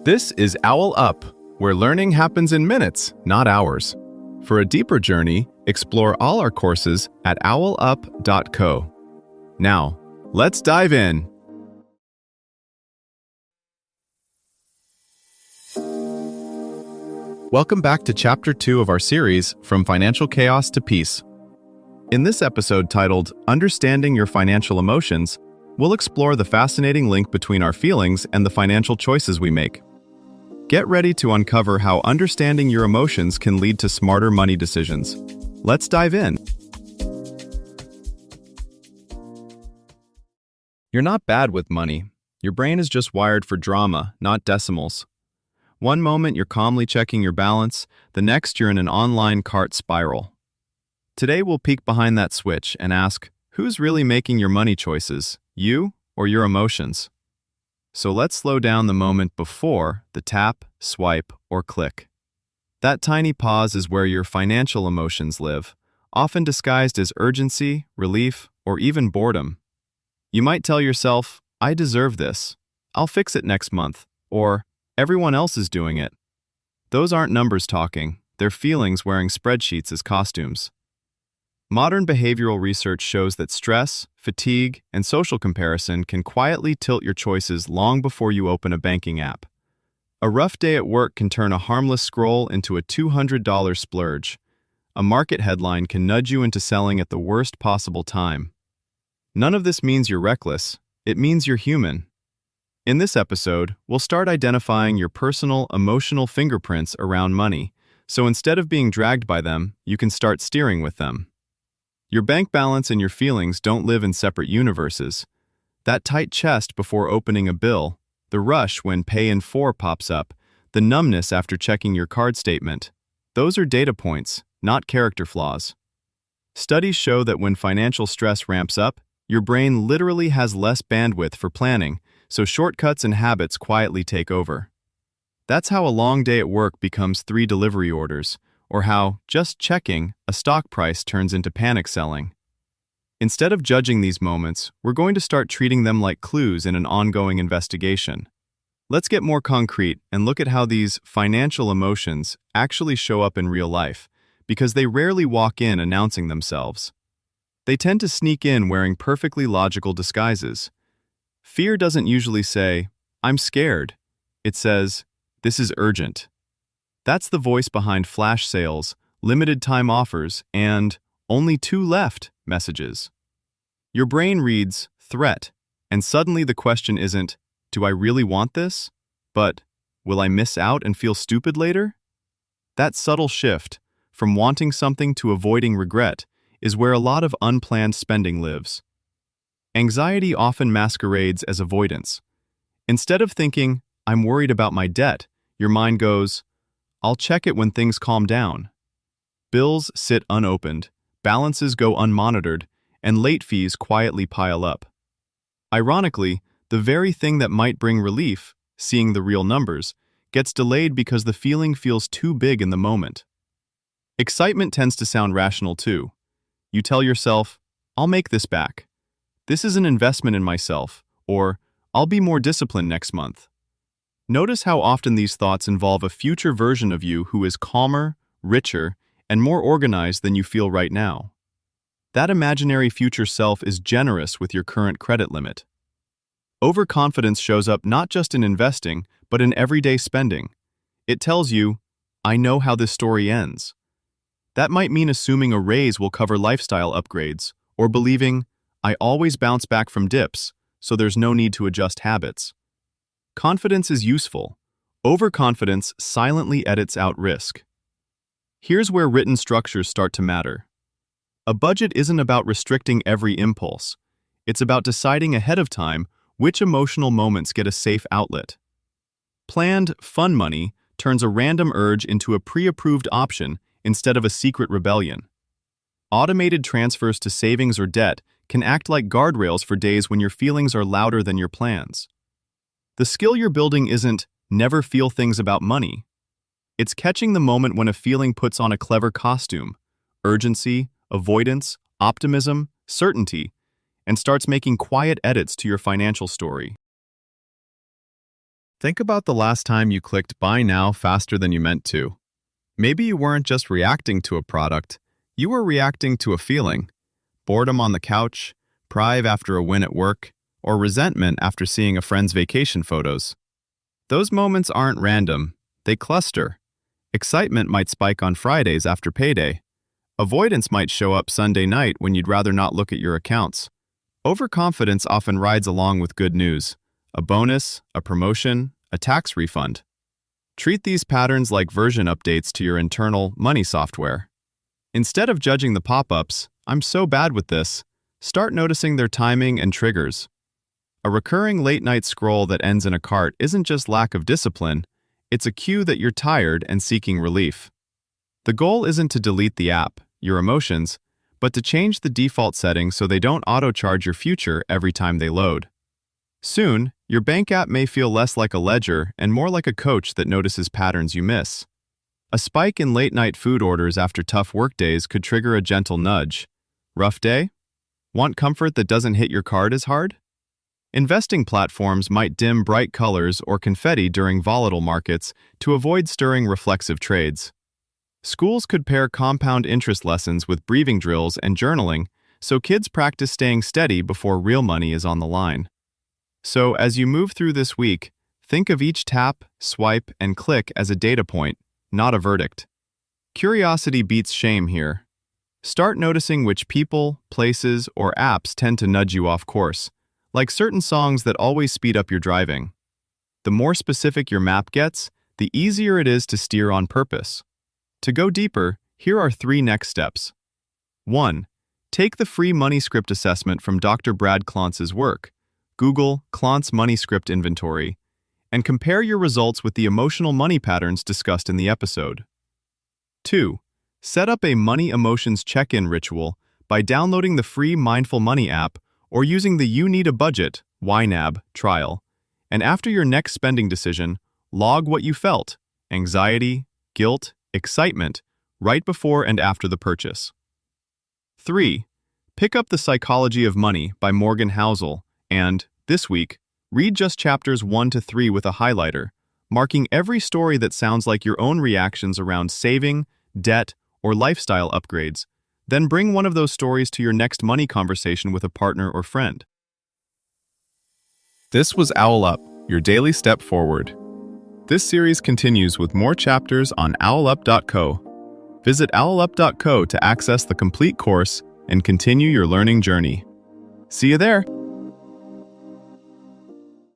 This is OwlUp, where learning happens in minutes, not hours. For a deeper journey, explore all our courses at owlup.co. Now, let's dive in. Welcome back to Chapter 2 of our series, From Financial Chaos to Peace. In this episode titled, Understanding Your Financial Emotions, we'll explore the fascinating link between our feelings and the financial choices we make. Get ready to uncover how understanding your emotions can lead to smarter money decisions. Let's dive in. You're not bad with money. Your brain is just wired for drama, not decimals. One moment you're calmly checking your balance, the next you're in an online cart spiral. Today we'll peek behind that switch and ask, who's really making your money choices, you or your emotions? So let's slow down the moment before the tap, swipe, or click. That tiny pause is where your financial emotions live, often disguised as urgency, relief, or even boredom. You might tell yourself, I deserve this. I'll fix it next month. Or, everyone else is doing it. Those aren't numbers talking, they're feelings wearing spreadsheets as costumes. Modern behavioral research shows that stress, fatigue, and social comparison can quietly tilt your choices long before you open a banking app. A rough day at work can turn a harmless scroll into a $200 splurge. A market headline can nudge you into selling at the worst possible time. None of this means you're reckless, it means you're human. In this episode, we'll start identifying your personal, emotional fingerprints around money, so instead of being dragged by them, you can start steering with them. Your bank balance and your feelings don't live in separate universes. That tight chest before opening a bill, the rush when Pay in 4 pops up, the numbness after checking your card statement, those are data points, not character flaws. Studies show that when financial stress ramps up, your brain literally has less bandwidth for planning, so shortcuts and habits quietly take over. That's how a long day at work becomes 3 delivery orders, or how, just checking, a stock price turns into panic selling. Instead of judging these moments, we're going to start treating them like clues in an ongoing investigation. Let's get more concrete and look at how these financial emotions actually show up in real life, because they rarely walk in announcing themselves. They tend to sneak in wearing perfectly logical disguises. Fear doesn't usually say, I'm scared. It says, this is urgent. That's the voice behind flash sales, limited time offers, and only 2 left messages. Your brain reads threat, and suddenly the question isn't, do I really want this? But, will I miss out and feel stupid later? That subtle shift, from wanting something to avoiding regret, is where a lot of unplanned spending lives. Anxiety often masquerades as avoidance. Instead of thinking, I'm worried about my debt, your mind goes, I'll check it when things calm down. Bills sit unopened, balances go unmonitored, and late fees quietly pile up. Ironically, the very thing that might bring relief, seeing the real numbers, gets delayed because the feeling feels too big in the moment. Excitement tends to sound rational too. You tell yourself, I'll make this back. This is an investment in myself, or I'll be more disciplined next month. Notice how often these thoughts involve a future version of you who is calmer, richer, and more organized than you feel right now. That imaginary future self is generous with your current credit limit. Overconfidence shows up not just in investing, but in everyday spending. It tells you, I know how this story ends. That might mean assuming a raise will cover lifestyle upgrades, or believing, I always bounce back from dips, so there's no need to adjust habits. Confidence is useful. Overconfidence silently edits out risk. Here's where written structures start to matter. A budget isn't about restricting every impulse. It's about deciding ahead of time which emotional moments get a safe outlet. Planned, fun money turns a random urge into a pre-approved option instead of a secret rebellion. Automated transfers to savings or debt can act like guardrails for days when your feelings are louder than your plans. The skill you're building isn't never feel things about money. It's catching the moment when a feeling puts on a clever costume, urgency, avoidance, optimism, certainty, and starts making quiet edits to your financial story. Think about the last time you clicked buy now faster than you meant to. Maybe you weren't just reacting to a product, you were reacting to a feeling. Boredom on the couch, pride after a win at work, or resentment after seeing a friend's vacation photos. Those moments aren't random, they cluster. Excitement might spike on Fridays after payday. Avoidance might show up Sunday night when you'd rather not look at your accounts. Overconfidence often rides along with good news, a bonus, a promotion, a tax refund. Treat these patterns like version updates to your internal money software. Instead of judging the pop-ups, "I'm so bad with this," start noticing their timing and triggers. A recurring late-night scroll that ends in a cart isn't just lack of discipline, it's a cue that you're tired and seeking relief. The goal isn't to delete the app, your emotions, but to change the default settings so they don't auto-charge your future every time they load. Soon, your bank app may feel less like a ledger and more like a coach that notices patterns you miss. A spike in late-night food orders after tough workdays could trigger a gentle nudge. Rough day? Want comfort that doesn't hit your card as hard? Investing platforms might dim bright colors or confetti during volatile markets to avoid stirring reflexive trades. Schools could pair compound interest lessons with breathing drills and journaling so kids practice staying steady before real money is on the line. So, as you move through this week, think of each tap, swipe, and click as a data point, not a verdict. Curiosity beats shame here. Start noticing which people, places, or apps tend to nudge you off course, like certain songs that always speed up your driving. The more specific your map gets, the easier it is to steer on purpose. To go deeper, here are 3 next steps. 1. Take the free money script assessment from Dr. Brad Clontze's work. Google Clontz Money Script Inventory, and compare your results with the emotional money patterns discussed in the episode. 2. Set up a money emotions check-in ritual by downloading the free Mindful Money app or using the You Need a Budget YNAB trial. And after your next spending decision, log what you felt: anxiety, guilt, excitement, right before and after the purchase. 3. Pick up The Psychology of Money by Morgan Housel and, this week, read just chapters 1 to 3 with a highlighter, marking every story that sounds like your own reactions around saving, debt, or lifestyle upgrades. Then bring one of those stories to your next money conversation with a partner or friend. This was OwlUp, your daily step forward. This series continues with more chapters on OwlUp.co. Visit OwlUp.co to access the complete course and continue your learning journey. See you there!